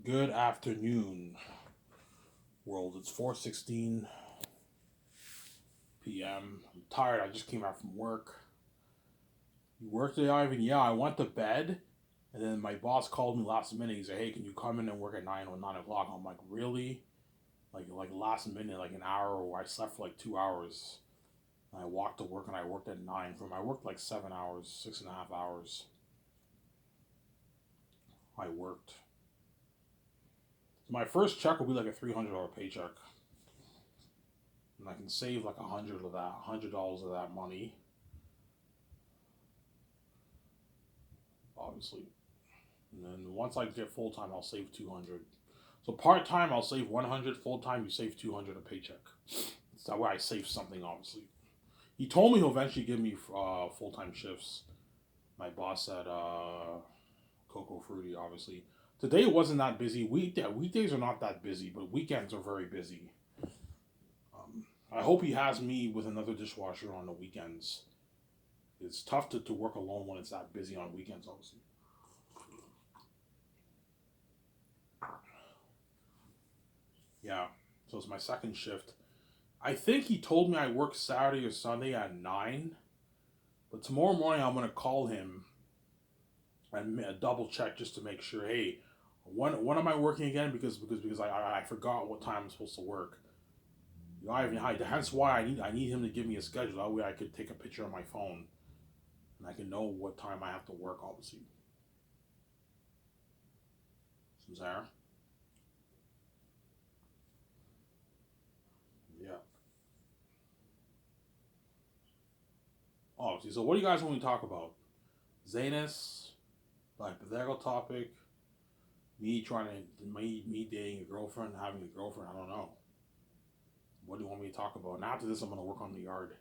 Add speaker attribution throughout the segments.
Speaker 1: Good afternoon, world. It's 4:16 p.m. I'm tired. I just came out from work. You work today, Ivan? Yeah, I went to bed, and then my boss called me last minute. He said, "Hey, can you come in and work at 9 o'clock?" I'm like, "Really?" Like last minute, like an hour. Where I slept for like 2 hours. And I walked to work, and I worked at 9. From I worked like 7 hours, 6.5 hours. I worked. So my first check will be like a $300 paycheck, and I can save like $100 of that money, obviously. And then once I get full time, I'll save 200. So part time, I'll save 100. Full time, you save 200 a paycheck. It's that way I save something, obviously. He told me he'll eventually give me full time shifts. My boss at Coco Fruity, obviously. Today wasn't that busy. Weekdays are not that busy, but weekends are very busy. I hope he has me with another dishwasher on the weekends. It's tough to work alone when it's that busy on weekends, obviously. Yeah. So it's my second shift. I think he told me I work Saturday or Sunday at 9. But tomorrow morning I'm gonna call him and double check just to make sure. Hey, when am I working again? Because I forgot what time I'm supposed to work. You know, hence why I need him to give me a schedule. That way I could take a picture on my phone and I can know what time I have to work. Obviously, Sarah. Yeah. Obviously. So what do you guys want me to talk about? Zanus, hypothetical topic, me trying to me dating a girlfriend, having a girlfriend. I don't know. What do you want me to talk about? And after this, I'm gonna work on the yard.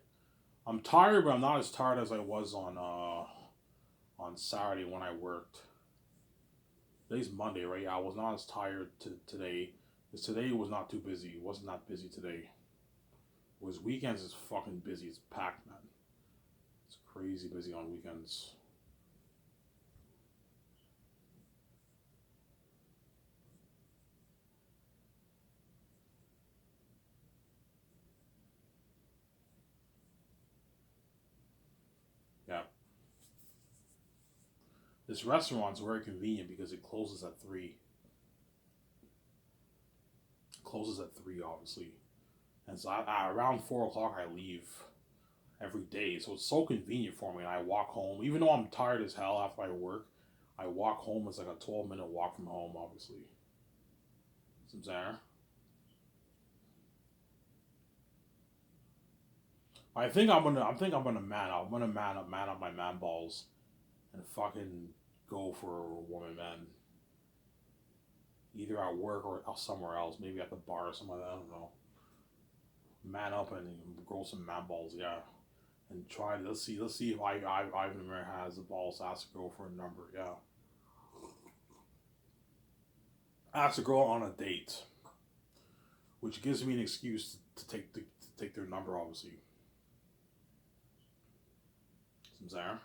Speaker 1: I'm tired, but I'm not as tired as I was on Saturday when I worked. Today's Monday, right? I was not as tired today because today was not too busy. It wasn't that busy today. Whereas weekends is fucking busy. It's packed, man. It's crazy busy on weekends. Yeah. This restaurant's very convenient because it closes at 3. It closes at 3, obviously. And so around 4 o'clock, I leave every day. So it's so convenient for me. And I walk home. Even though I'm tired as hell after I work, I walk home. It's like a 12-minute walk from home, obviously. Some there. I think I'm gonna man up. I'm gonna man up my man balls, and fucking go for a woman, man. Either at work or somewhere else, maybe at the bar or something like that. I don't know. Man up and grow some man balls, yeah. And try. Let's see if Ivan Amir has the balls to ask a girl for a number. Yeah, ask a girl on a date, which gives me an excuse to take their number. Obviously, some there.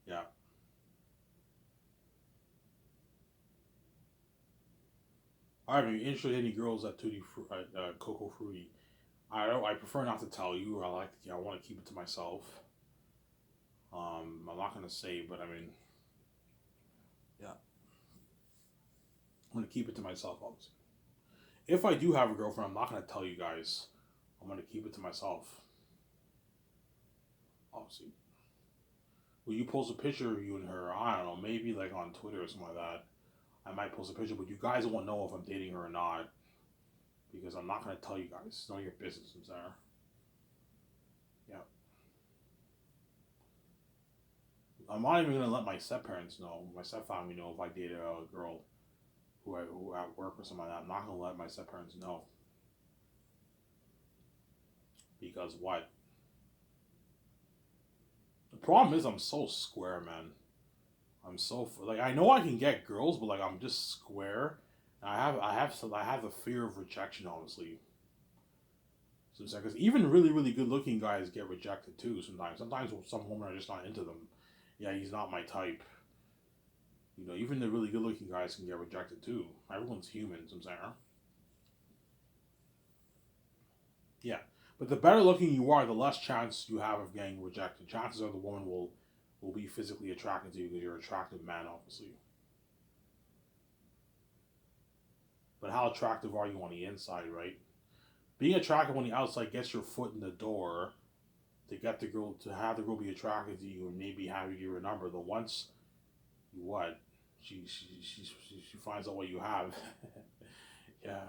Speaker 1: Yeah. Ivan, you interested in any girls at Coco Fruity? I don't. I prefer not to tell you. I want to keep it to myself. I'm not gonna say, but I mean, yeah, I'm gonna keep it to myself. Obviously, if I do have a girlfriend, I'm not gonna tell you guys. I'm gonna keep it to myself. Obviously, will you post a picture of you and her? I don't know, maybe like on Twitter or something like that. I might post a picture, but you guys won't know if I'm dating her or not because I'm not gonna tell you guys. It's none of your business, Sarah. Yeah, I'm not even gonna let my step parents know, my step family know if I dated a girl who at work or something like that. I'm not gonna let my step parents know because what? The problem is I'm so square, man. I'm so like I know I can get girls, but like I'm just square. I have the fear of rejection, honestly. So it's like, because even really good looking guys get rejected too. Sometimes some women are just not into them. Yeah, he's not my type. You know, even the really good looking guys can get rejected too. Everyone's human, I'm saying. Yeah. But the better looking you are, the less chance you have of getting rejected. Chances are the woman will be physically attracted to you because you're an attractive man, obviously. But how attractive are you on the inside, right? Being attractive on the outside gets your foot in the door to get the girl to have the girl be attracted to you and maybe have you give her a number. But once you what, she finds out what you have. Yeah.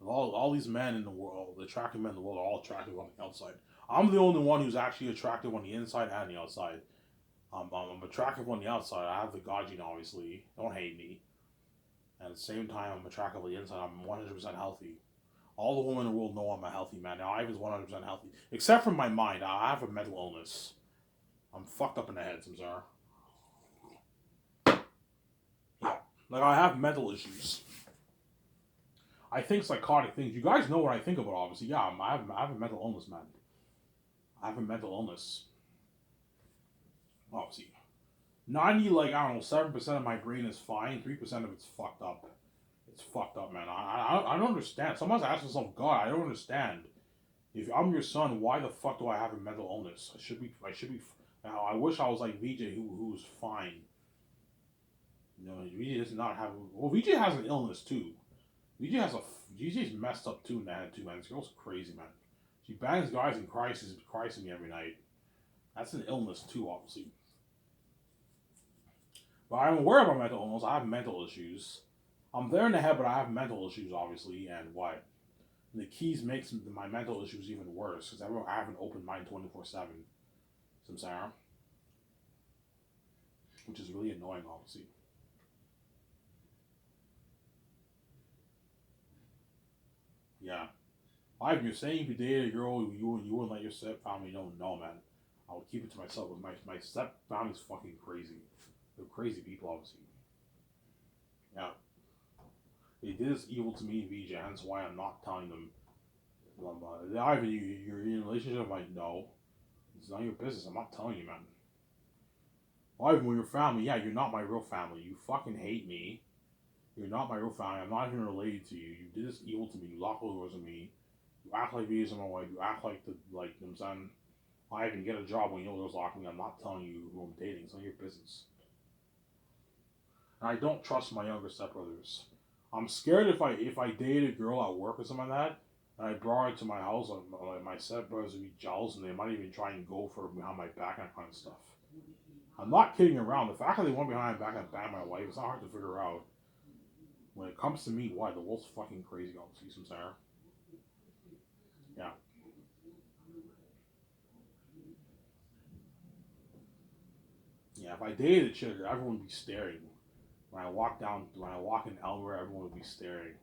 Speaker 1: All these men in the world, the attractive men in the world, are all attractive on the outside. I'm the only one who's actually attractive on the inside and the outside. I'm attractive on the outside. I have the God gene, obviously. Don't hate me. And at the same time, I'm attractive on the inside. I'm 100% healthy. All the women in the world know I'm a healthy man. Now, Ivan's 100% healthy. Except for my mind. I have a mental illness. I'm fucked up in the head, Samsara. Yeah. Like, I have mental issues. I think psychotic things. You guys know what I think about, obviously. Yeah, I have a mental illness, man. I have a mental illness. Obviously. 90, like, I don't know, 7% of my brain is fine. 3% of it's fucked up. It's fucked up, man. I don't understand. Someone's asking myself, God, I don't understand. If I'm your son, why the fuck do I have a mental illness? I should be. Now, I wish I was like VJ, who's fine. You know, VJ does not have. Well, VJ has an illness too. VJ's messed up too in the head too, man. This girl's crazy, man. She bangs guys and cries to me every night. That's an illness too, obviously. But I'm aware of my mental illness. I have mental issues. I'm there in the head, but I have mental issues, obviously, and what? And the keys makes my mental issues even worse because I have an open mind 24/7. Samsara, which is really annoying, obviously. Yeah. If you're saying if you dated a girl, you wouldn't let your step family know. No, man. I would keep it to myself. My step family's fucking crazy. They're crazy people, obviously. Yeah. They did this evil to me, VJ. Hence why I'm not telling them. Ivan, you're in a relationship. I'm like, no, it's none of your business. I'm not telling you, man. Ivan, when you're family, yeah, you're not my real family. You fucking hate me. You're not my real family. I'm not even related to you. You did this evil to me. You locked doors on me. You act like me as my wife. You act like you know what I'm saying? I even get a job when you know there's locking me. I'm not telling you who I'm dating. It's none of your business. And I don't trust my younger stepbrothers. I'm scared if I date a girl at work or something like that, and I brought her to my house, like my stepbrothers would be jealous, and they might even try and go for behind my back and that kind of stuff. I'm not kidding around. The fact that they went behind my back and bang my wife, it's not hard to figure out. When it comes to me, why the world's fucking crazy. I'll see some Sarah. Yeah. Yeah, if I dated a chick, everyone would be staring. When I walk in Elmer, everyone would be staring.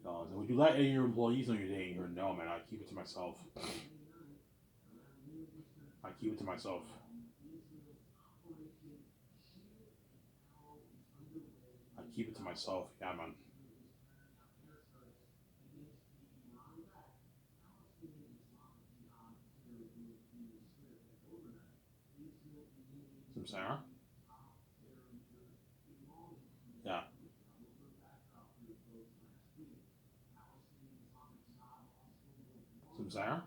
Speaker 1: Would you let any of your employees know you're dating her? No, man. I keep it to myself. I keep it to myself. I keep it to myself. Yeah, man. Some Sarah? Yeah. Some Sarah?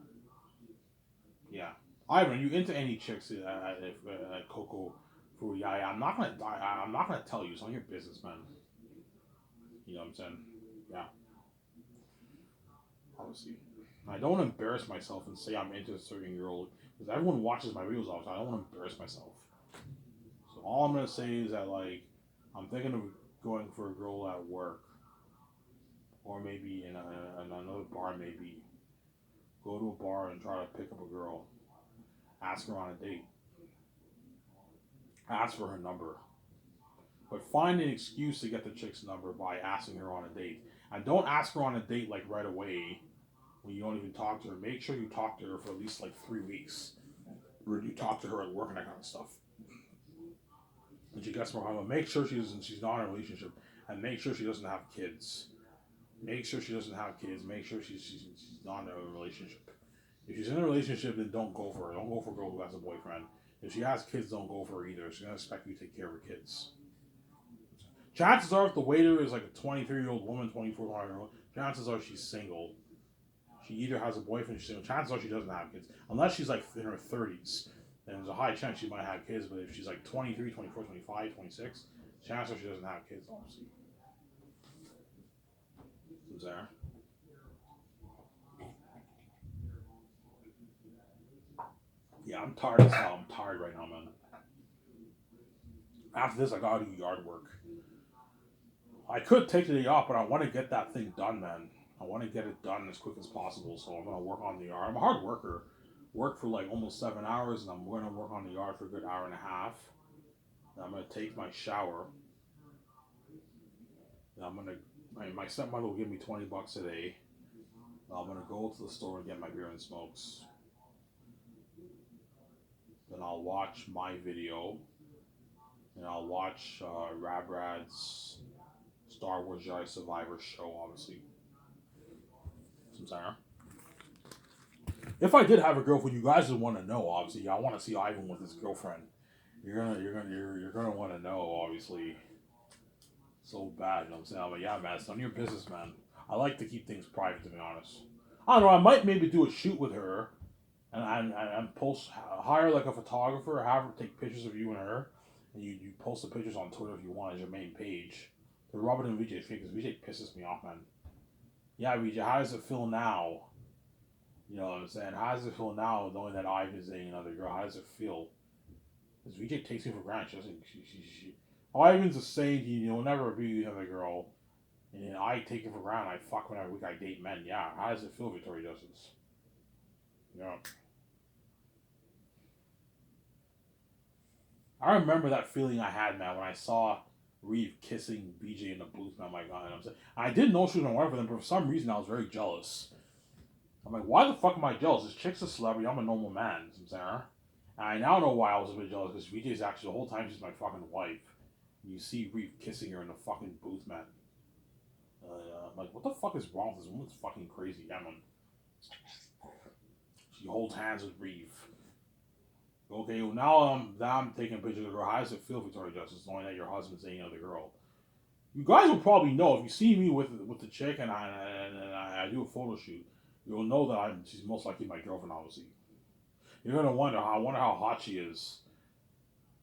Speaker 1: Yeah. Ivan, are you into any chicks at Coco Food? Yeah, yeah. I'm not gonna tell you. It's on your business, man. You know what I'm saying? Yeah. Obviously. I don't want to embarrass myself and say I'm into a certain girl because everyone watches my videos all the time. I don't want to embarrass myself. So all I'm gonna say is that like I'm thinking of going for a girl at work or maybe in another bar. Maybe go to a bar and try to pick up a girl. Ask her on a date. Ask for her number. But find an excuse to get the chick's number by asking her on a date. And don't ask her on a date like right away when you don't even talk to her. Make sure you talk to her for at least like 3 weeks. Or you talk to her at work and that kind of stuff. And she gets more home. Make sure she's not in a relationship. And make sure she doesn't have kids. Make sure she doesn't have kids. Make sure she's not in a relationship. If she's in a relationship, then don't go for her. Don't go for a girl who has a boyfriend. If she has kids, don't go for her either. She's gonna expect you to take care of her kids. Chances are, if the waiter is like a 23-year-old woman, 24-year-old, chances are she's single. She either has a boyfriend, she's single. Chances are she doesn't have kids. Unless she's like in her 30s. Then there's a high chance she might have kids, but if she's like 23, 24, 25, 26, chances are she doesn't have kids, obviously. Who's there? Yeah, I'm tired as hell. I'm tired right now, man. After this, I gotta do yard work. I could take the day off, but I want to get that thing done, man. I want to get it done as quick as possible, so I'm gonna work on the yard. I'm a hard worker. Work for like almost 7 hours, and I'm gonna work on the yard for a good hour and a half. Then I'm gonna take my shower. Then my stepmother will give me $20 a day. I'm gonna go to the store and get my beer and smokes. Then I'll watch my video, and I'll watch Rabrad's Star Wars Jedi Survivor show, obviously. Sarah. If I did have a girlfriend, you guys would want to know. Obviously, I want to see Ivan with his girlfriend. You're gonna want to know. Obviously, so bad. You know what I'm saying? But yeah, man, it's none of your business, man. I like to keep things private, to be honest. I don't know. I might maybe do a shoot with her, and post hire like a photographer, have her take pictures of you and her, and you post the pictures on Twitter if you want as your main page. The Robert and VJ thing, because VJ pisses me off, man. Yeah, VJ, how does it feel now? You know what I'm saying? How does it feel now knowing that Ivan is dating another girl? How does it feel? Because VJ takes me for granted. She doesn't. Ivan's a saint. He'll never be another girl. And I take it for granted. I fuck whenever I date men. Yeah. How does it feel, Victoria Justice? Yeah. I remember that feeling I had, man, when I saw Reeve kissing BJ in the booth. And I'm like, oh, I'm saying, I didn't know she was my wife, but for some reason I was very jealous. I'm like, why the fuck am I jealous? This chick's a celebrity. I'm a normal man. And I now know why I was a bit jealous, because BJ's actually, the whole time, she's my fucking wife. And you see Reeve kissing her in the fucking booth, man. I'm like, what the fuck is wrong with this woman's fucking crazy? Yeah, man. She holds hands with Reeve. Okay, well, now I'm taking pictures of her. How does it feel, Victoria Justice, knowing that your husband's dating another girl? You guys will probably know if you see me with the chick and I do a photo shoot. You'll know that she's most likely my girlfriend, obviously. You're gonna wonder how hot she is.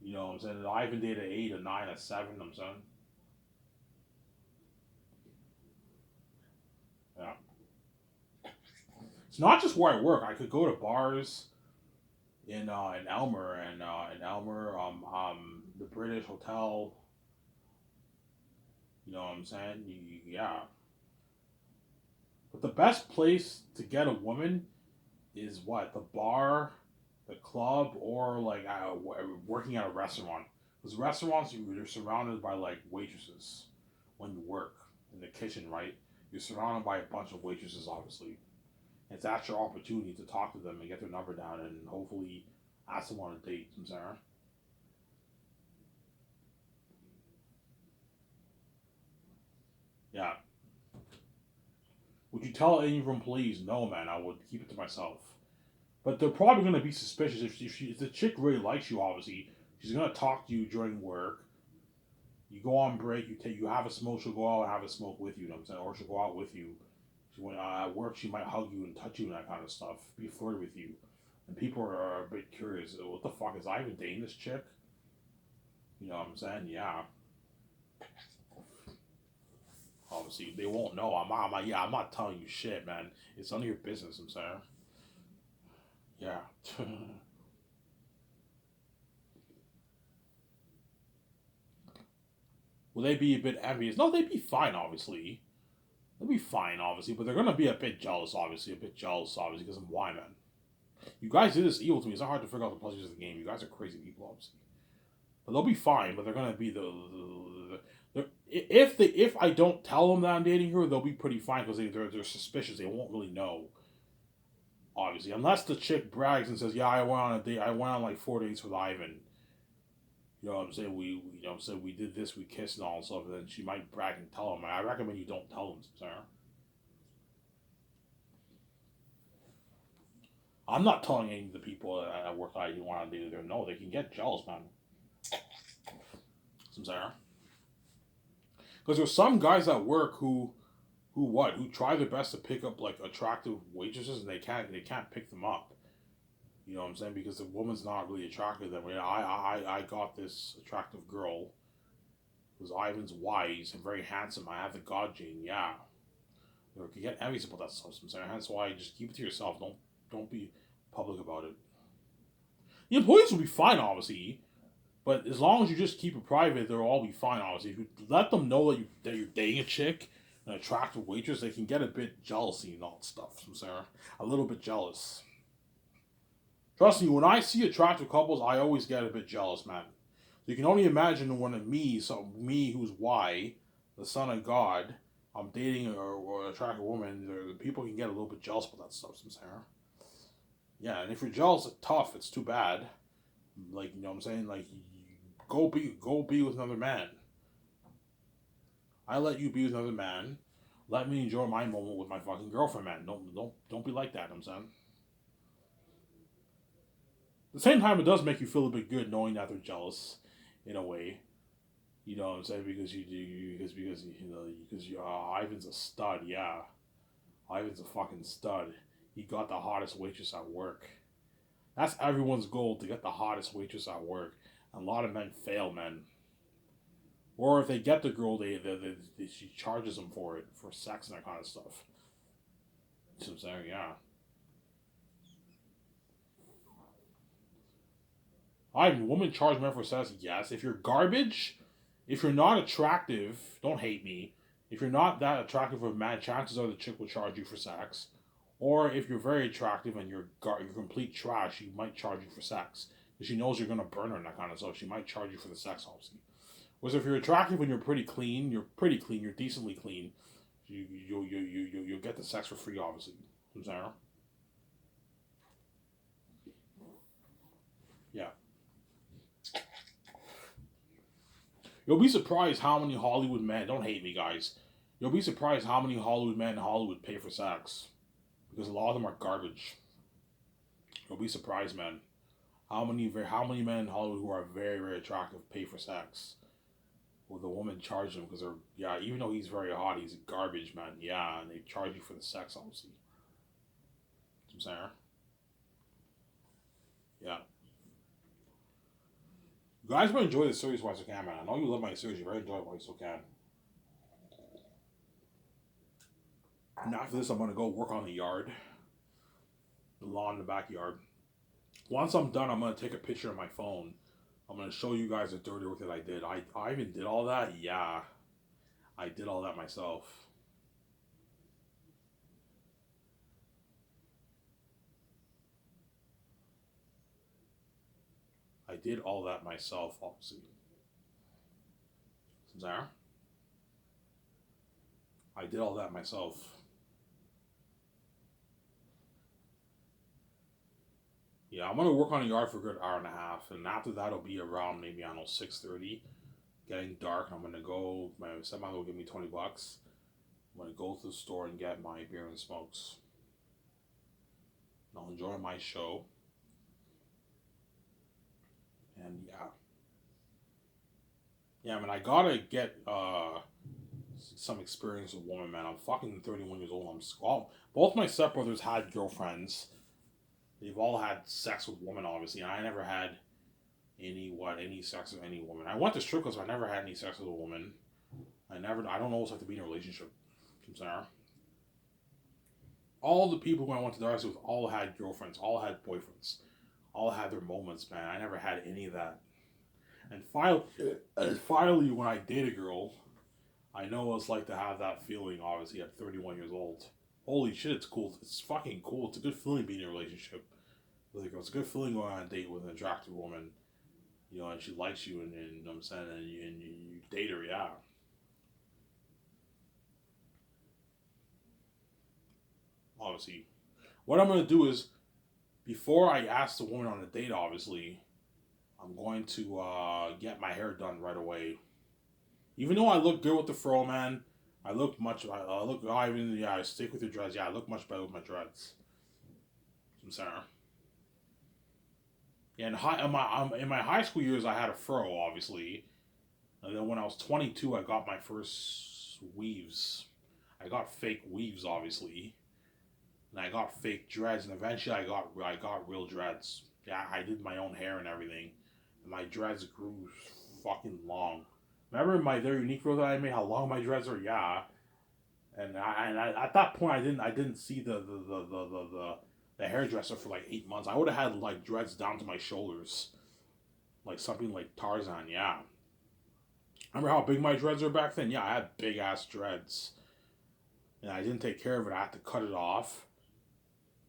Speaker 1: You know what I'm saying? Did I even date an 8, a 9, a 7? I'm saying. Yeah. It's not just where I work. I could go to bars in Elmer and the British Hotel. You know what I'm saying? Yeah. But the best place to get a woman is what? The bar, the club, or like working at a restaurant. Because restaurants, you're surrounded by like waitresses when you work in the kitchen, right? You're surrounded by a bunch of waitresses, obviously. It's at your opportunity to talk to them and get their number down and hopefully ask them on a date. I'm sorry. Yeah. Would you tell any of your employees? No, man, I would keep it to myself. But they're probably going to be suspicious if the chick really likes you. Obviously, she's going to talk to you during work. You go on break. You have a smoke. She'll go out and have a smoke with you. You know what I'm saying? Or she'll go out with you. When at work, she might hug you and touch you and that kind of stuff. Be flirty with you, and people are a bit curious. What the fuck is Ivan dating this chick? You know what I'm saying? Yeah. Obviously, they won't know. I'm not telling you shit, man. It's none of your business. I'm saying. Yeah. Will they be a bit envious? No, they'd be fine, obviously. They'll be fine, obviously, but they're gonna be a bit jealous, obviously. Because I'm why, man. You guys did this evil to me. It's not hard to figure out the pleasures of the game. You guys are crazy people, obviously. But they'll be fine. But they're gonna be if I don't tell them that I'm dating her, they'll be pretty fine because they're suspicious. They won't really know, obviously, unless the chick brags and says, "Yeah, I went on a date. I went on like 4 dates with Ivan." You know what I'm saying? We did this, we kissed and all and stuff. And then she might brag and tell them. I recommend you don't tell them, Sarah. I'm not telling any of the people at work I want to do there. No, they can get jealous, man. Some Sarah. Because there's some guys at work who try their best to pick up like attractive waitresses and they can't pick them up. You know what I'm saying? Because the woman's not really attractive that way. I got this attractive girl who's Ivan's wise and very handsome. I have the God gene, yeah. You can get envious about that stuff sometimes. That's why just keep it to yourself. Don't be public about it. The employees will be fine, obviously, but as long as you just keep it private, they'll all be fine. Obviously, if you let them know that you're dating a chick, an attractive waitress, they can get a bit jealousy and all that stuff. So Sarah, a little bit jealous. Trust me, when I see attractive couples, I always get a bit jealous, man. So you can only imagine when me who's Y, the son of God, I'm dating or an attractive woman, the people can get a little bit jealous about that stuff, Sarah. Yeah, and if you're jealous, it's tough. It's too bad. Like, you know what I'm saying? Like, go be with another man. I let you be with another man. Let me enjoy my moment with my fucking girlfriend, man. Don't be like that. I'm saying. At the same time, it does make you feel a bit good knowing that they're jealous, in a way. You know what I'm saying? Because Ivan's a stud. Yeah, Ivan's a fucking stud. He got the hottest waitress at work. That's everyone's goal, to get the hottest waitress at work. And a lot of men fail, man. Or if they get the girl, she charges them for it, for sex and that kind of stuff. You know what I'm saying? Yeah. Women charge men for sex? Yes. If you're garbage, if you're not attractive, don't hate me. If you're not that attractive of a man, chances are the chick will charge you for sex. Or if you're very attractive and you're complete trash, she might charge you for sex. Because she knows you're going to burn her and that kind of stuff. She might charge you for the sex, obviously. Whereas if you're attractive and you're pretty clean, you're decently clean, you'll get the sex for free, obviously. Sarah? Yeah. You'll be surprised how many Hollywood men, don't hate me, guys. You'll be surprised how many Hollywood men in Hollywood pay for sex. Because a lot of them are garbage. You'll be surprised, man. How many men in Hollywood who are very, very attractive pay for sex? Well, the woman charge them because even though he's very hot, he's garbage, man. Yeah, and they charge you for the sex, obviously. I'm saying? Yeah. You guys will enjoy the series while you can, man. I know you love my series. You very enjoy it while you can. And after this, I'm going to go work on the yard. The lawn in the backyard. Once I'm done, I'm going to take a picture of my phone. I'm going to show you guys the dirty work that I did. I even did all that? Yeah. I did all that myself. I did all that myself, obviously. There. I did all that myself. Yeah, I'm gonna work on the yard for a good hour and a half, and after that, it'll be around maybe I don't know 6:30, getting dark. And I'm gonna go. My stepmother will give me $20. I'm gonna go to the store and get my beer and smokes. And I'll enjoy my show. And yeah, I mean, I gotta get some experience with women, man. I'm fucking 31 years old. Both my stepbrothers had girlfriends. They've all had sex with women, obviously. And I never had any sex with any woman. I went to strip clubs, but I never had any sex with a woman. I don't know what it's like to be in a relationship. I'm sorry. All the people who I went to dance with all had girlfriends, all had boyfriends, all had their moments, man. I never had any of that. And finally, when I date a girl, I know what it's like to have that feeling, obviously, at 31 years old. Holy shit, it's cool. It's fucking cool. It's a good feeling being in a relationship with a girl. It's a good feeling going on a date with an attractive woman, and she likes you, and you know what I'm saying, and you date her, yeah. Obviously. What I'm going to do is, before I ask the woman on a date, obviously, I'm going to get my hair done right away. Even though I look good with the fro, man, I stick with your dreads. Yeah, I look much better with my dreads. I'm sorry. Yeah, in my high school years, I had a fro, obviously. And then when I was 22, I got my first weaves. I got fake weaves, obviously, and I got fake dreads, and eventually I got real dreads. Yeah, I did my own hair and everything, and my dreads grew fucking long. Remember my very unique video that I made? How long my dreads are? Yeah, and at that point I didn't see the hairdresser for like 8 months. I would have had like dreads down to my shoulders, like something like Tarzan. Yeah. Remember how big my dreads were back then? Yeah, I had big ass dreads, and I didn't take care of it. I had to cut it off.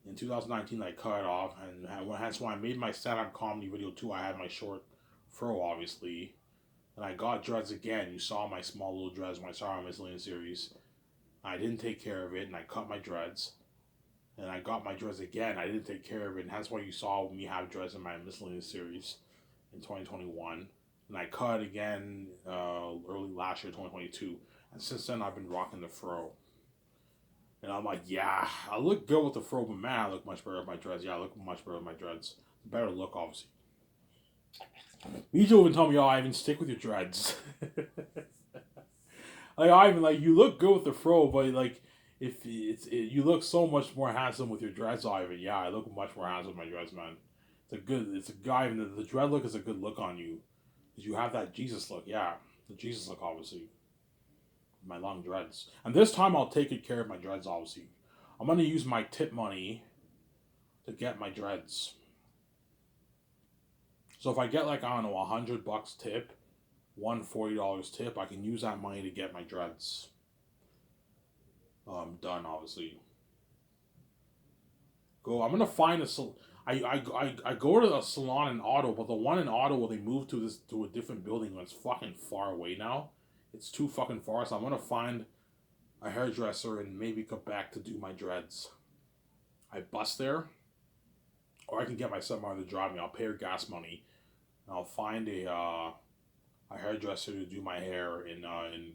Speaker 1: In 2019, I cut it off, and that's when I made my stand-up comedy video too. I had my short fro, obviously, and I got dreads again. You saw my small little dreads when I saw our miscellaneous series. I didn't take care of it, and I cut my dreads, and I got my dreads again. I didn't take care of it, and that's why you saw me have dreads in my miscellaneous series in 2021. And I cut again early last year, 2022. And since then, I've been rocking the fro. And I'm like, yeah, I look good with the fro, but man, I look much better with my dreads. Yeah, I look much better with my dreads. Better look, obviously. Mijo even told me, oh, Ivan, stick with your dreads. Like, Ivan, like, you look good with the fro, but, like, you look so much more handsome with your dreads, Ivan. Yeah, I look much more handsome with my dreads, man. It's a guy, even the dread look is a good look on you. Because you have that Jesus look, yeah. The Jesus look, obviously. My long dreads. And this time I'll take good care of my dreads, obviously. I'm going to use my tip money to get my dreads. So if I get like, I don't know, $100 tip, $140 tip, I can use that money to get my dreads done, obviously. I'm going to find I go to a salon in Ottawa, but the one in Ottawa, they moved to a different building and it's fucking far away now. It's too fucking far, so I'm going to find a hairdresser in maybe Quebec to do my dreads. I bus there, or I can get my stepmother to drive me. I'll pay her gas money, and I'll find a hairdresser to do my hair in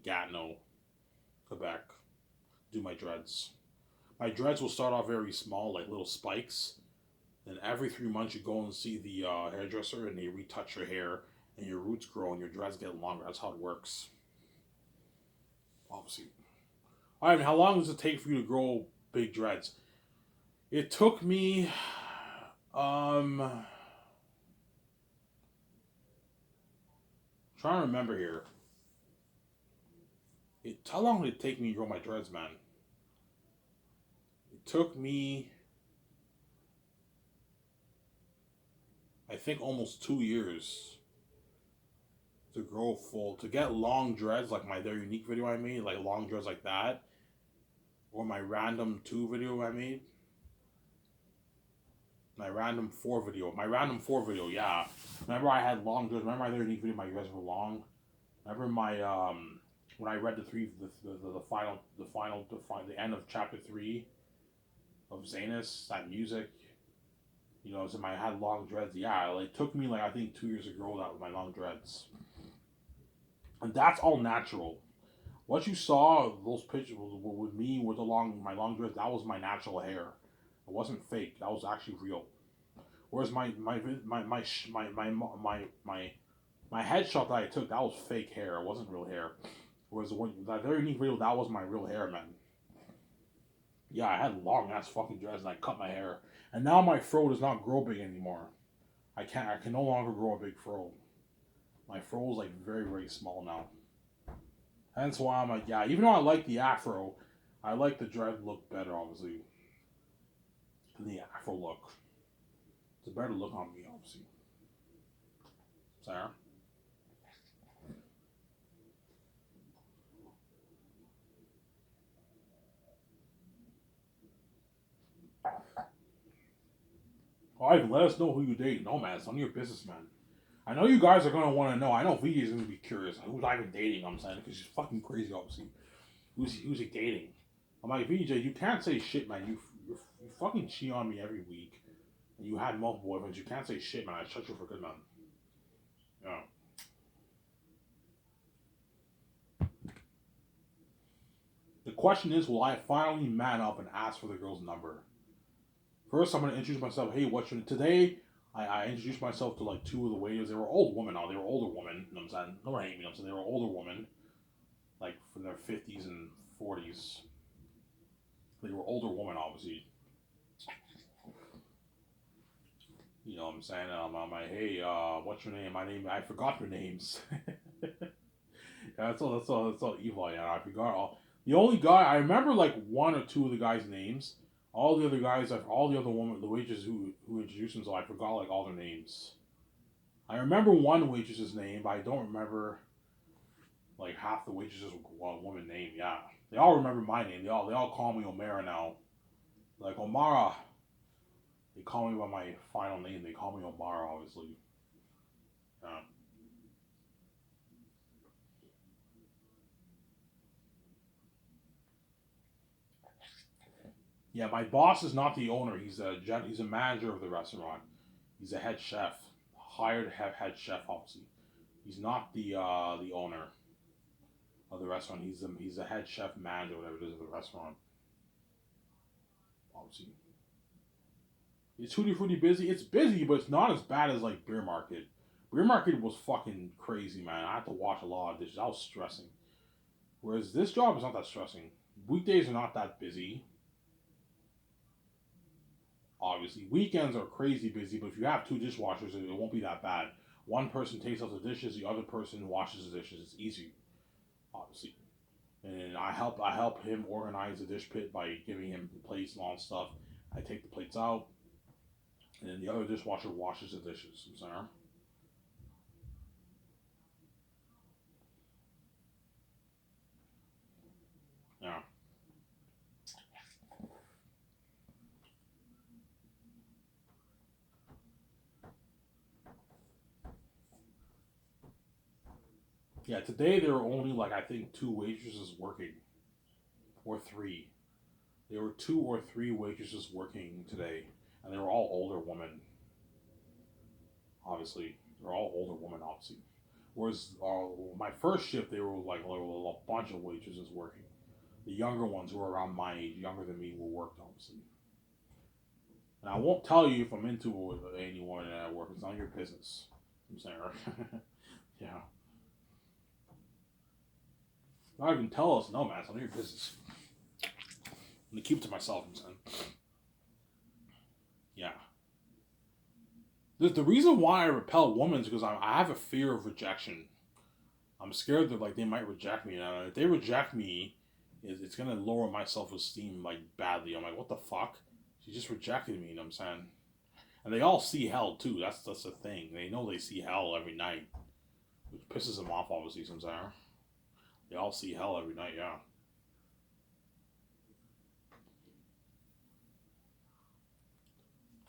Speaker 1: Gatineau, Quebec. Do my dreads. My dreads will start off very small, like little spikes. Then every 3 months you go and see the hairdresser, and they retouch your hair, and your roots grow, and your dreads get longer. That's how it works. Obviously. Alright, how long does it take for you to grow big dreads? It took me trying to remember here. How long did it take me to grow my dreads, man? It took me, I think, almost 2 years to get long dreads, like my Their Unique video I made, like long dreads like that, or my Random 2 video I made. My Random 4 video, yeah. Remember I had long dreads. Remember my Their Unique video, my dreads were long. Remember my when I read the end of chapter 3 of Zanus, that music. You know, so I had long dreads. Yeah, it like, took me like I think 2 years to grow that with my long dreads. And that's all natural. What you saw, those pictures with me with my long dreads, that was my natural hair. It wasn't fake. That was actually real. Whereas my headshot that I took, that was fake hair. It wasn't real hair. Whereas that Very Unique video, that was my real hair, man. Yeah, I had long ass fucking dreads and I cut my hair. And now my fro does not grow big anymore. I can no longer grow a big fro. My fro is like very, very small now. Hence why I'm like, yeah, even though I like the afro, I like the dread look better, obviously, than the afro look. It's a better look on me, obviously. Sarah? Oh, Ivan, let us know who you date. No, man, it's none of your business, man. I know you guys are going to want to know. I know VJ's going to be curious. Who's Ivan dating, I'm saying, because she's fucking crazy, obviously. Who's he dating? I'm like, VJ, you can't say shit, man. You fucking cheat on me every week. And you had multiple boyfriends. You can't say shit, man. I shut you for good, man. Yeah. The question is, will I finally man up and ask for the girl's number? First, I'm going to introduce myself. Hey, what's your... Today, I introduced myself to like two of the waiters. They were old women now. They were older women. You know what I'm saying? No one hate me. You know what I'm saying? They were older women, like from their 50s and 40s. They were older women, obviously. You know what I'm saying? I'm like, hey, what's your name? My name, I forgot your names. Yeah, that's all evil. Yeah, I forgot all. The only guy I remember, like one or two of the guys' names. All the other guys, like all the other women, the waitresses who introduced themselves, I forgot like all their names. I remember one waitress's name, but I don't remember like half the waitresses' woman name. Yeah, they all remember my name. They all call me Omara now. Like Omara, they call me by my final name. They call me Omara, obviously. Yeah. Yeah, my boss is not the owner. He's a manager of the restaurant. He's a head chef, hired head chef, obviously. He's not the owner of the restaurant. He's a head chef manager, whatever it is, of the restaurant. Obviously, is Tutti Frutti busy? It's busy, but it's not as bad as like Beer Market. Beer Market was fucking crazy, man. I had to wash a lot of dishes. I was stressing. Whereas this job is not that stressing. Weekdays are not that busy. Obviously, weekends are crazy busy. But if you have two dishwashers, it won't be that bad. One person takes out the dishes, the other person washes the dishes. It's easy, obviously. And I help him organize the dish pit by giving him the plates and all that stuff. I take the plates out, and then the other dishwasher washes the dishes. I'm sorry. Yeah. Yeah, today there were only like I think two waitresses working, or three. There were two or three waitresses working today, and they were all older women. Obviously, they're all older women. Obviously, whereas my first shift, there were a bunch of waitresses working. The younger ones who were around my age, younger than me, were worked obviously. And I won't tell you if I'm into it with anyone at work. It's none of your business. I'm saying, yeah. Not even tell us. No, man. It's none of your business. I'm gonna keep it to myself. I'm saying, yeah. The reason why I repel women is because I have a fear of rejection. I'm scared that like they might reject me. And if they reject me, it's gonna lower my self esteem like badly. I'm like, what the fuck? She just rejected me. You know what I'm saying? And they all see hell too. That's the thing. They know they see hell every night, which pisses them off. Obviously, sometimes they all see hell every night. Yeah,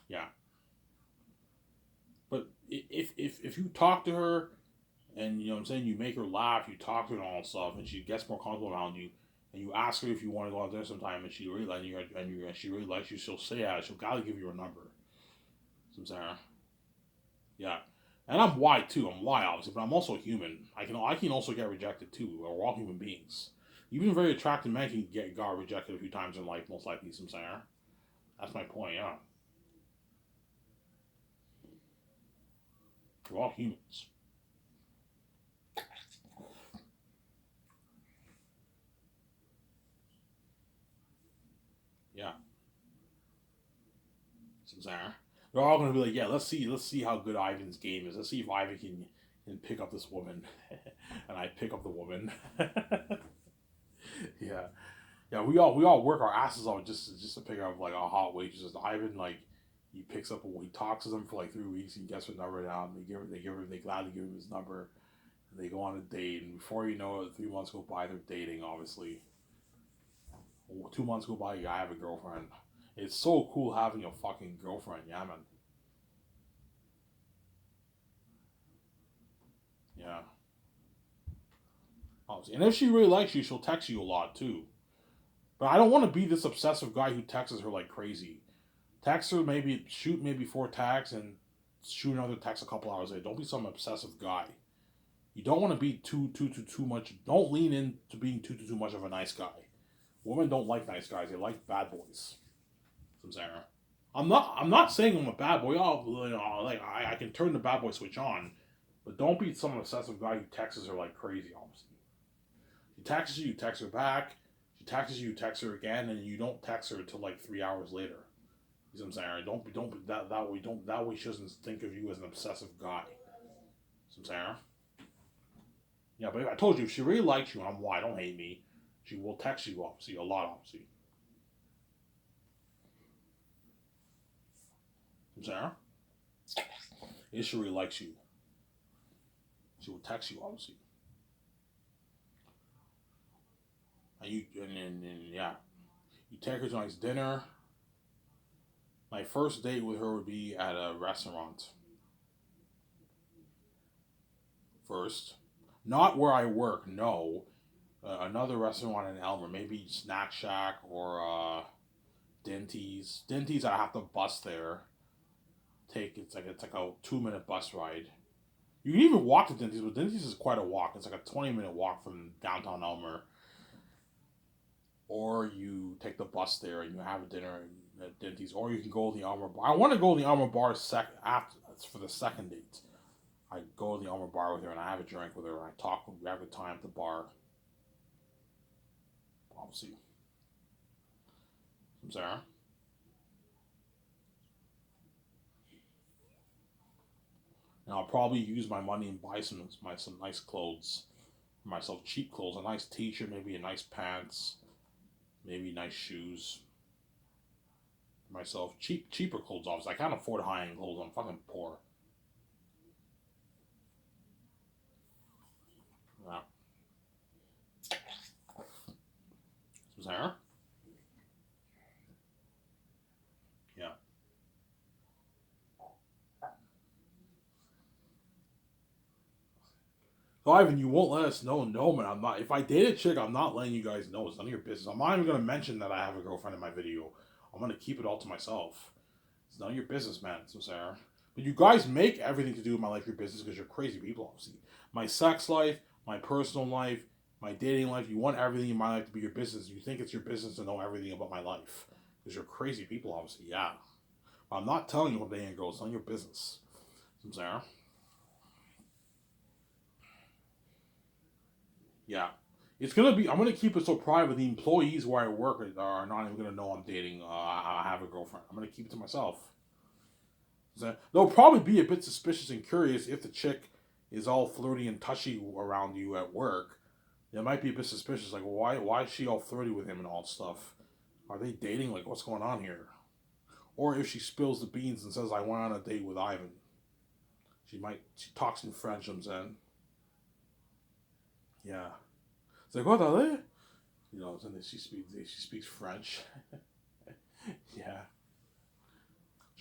Speaker 1: yeah. But if you talk to her and you know what I'm saying, you make her laugh, you talk to her and all that stuff, and she gets more comfortable around you, and you ask her if you want to go out there sometime, and she really likes you, and she really likes you, she'll say yeah, she'll gotta give you her number. Sometimes, yeah. And I'm white too. I'm white obviously, but I'm also human. I can also get rejected too. We're all human beings. Even very attractive men can got rejected a few times in life, most likely. Sometimes. That's my point. Yeah, we're all humans. Yeah, sometimes. They're all gonna be like, yeah, let's see how good Ivan's game is. Let's see if Ivan can pick up this woman, and I pick up the woman. Yeah, yeah. We all work our asses off just to pick up like a hot waitress. Ivan like he picks up he talks to them for like 3 weeks. He gets her number down. They gladly give him his number. And they go on a date, and before you know it, 3 months go by. They're dating, obviously. 2 months go by. I have a girlfriend. It's so cool having a fucking girlfriend. Yeah, man. Yeah. Obviously. And if she really likes you, she'll text you a lot too. But I don't want to be this obsessive guy who texts her like crazy. Text her maybe shoot maybe 4 texts and shoot another text a couple hours later. Don't be some obsessive guy. You don't want to be too much. Don't lean into being too much of a nice guy. Women don't like nice guys. They like bad boys. Some Sarah. I'm not saying I'm a bad boy. Oh, you know, like I can turn the bad boy switch on, but don't be some obsessive guy who texts her like crazy. Obviously, she texts you, you text her back. She texts you, you text her again, and you don't text her until like 3 hours later. You know what I'm saying? Don't that way. Don't that way. She doesn't think of you as an obsessive guy. You know what I'm saying? Yeah, but I told you if she really likes you, I'm why don't hate me. She will text you obviously a lot. Obviously, you know what I'm saying? If she really likes you, she will text you obviously. And yeah, you take her to a nice dinner. My first date with her would be at a restaurant first, not where I work. No, another restaurant in Elmer, maybe Snack Shack or Denty's. Denty's, I have to bus there. It's like a 2 minute bus ride. You can even walk to Denty's, but Denty's is quite a walk. It's like a 20-minute walk from downtown Elmer. Or you take the bus there and you have a dinner at Denty's, or you can go to the Elmer Bar. I want to go to the Elmer Bar after for the second date. I go to the Elmer Bar with her and I have a drink with her and I talk. We have a good time at the bar. Obviously, I'm sorry. And I'll probably use my money and buy some nice clothes for myself, cheap clothes, a nice T-shirt, maybe a nice pants, maybe nice shoes. For myself, cheaper clothes. Obviously, I can't afford high end clothes. I'm fucking poor. Yeah. Sarah? Yeah. So Ivan, you won't let us know. No, man, I'm not. If I date a chick, I'm not letting you guys know. It's none of your business. I'm not even gonna mention that I have a girlfriend in my video. I'm gonna keep it all to myself. It's none of your business, man. So Sarah. But you guys make everything to do with my life your business because you're crazy people, obviously. My sex life, my personal life, my dating life. You want everything in my life to be your business. You think it's your business to know everything about my life because you're crazy people, obviously. Yeah. But I'm not telling you what dating a girl. It's none of your business. So Sarah. Yeah. It's gonna be. I'm gonna keep it so private. The employees where I work are not even gonna know I'm dating. I have a girlfriend. I'm gonna keep it to myself. So they'll probably be a bit suspicious and curious if the chick is all flirty and touchy around you at work. They might be a bit suspicious, like why is she all flirty with him and all stuff? Are they dating? Like what's going on here? Or if she spills the beans and says I went on a date with Ivan, she talks in French. I'm saying, yeah. It's like what are they? You know, and then she speaks French.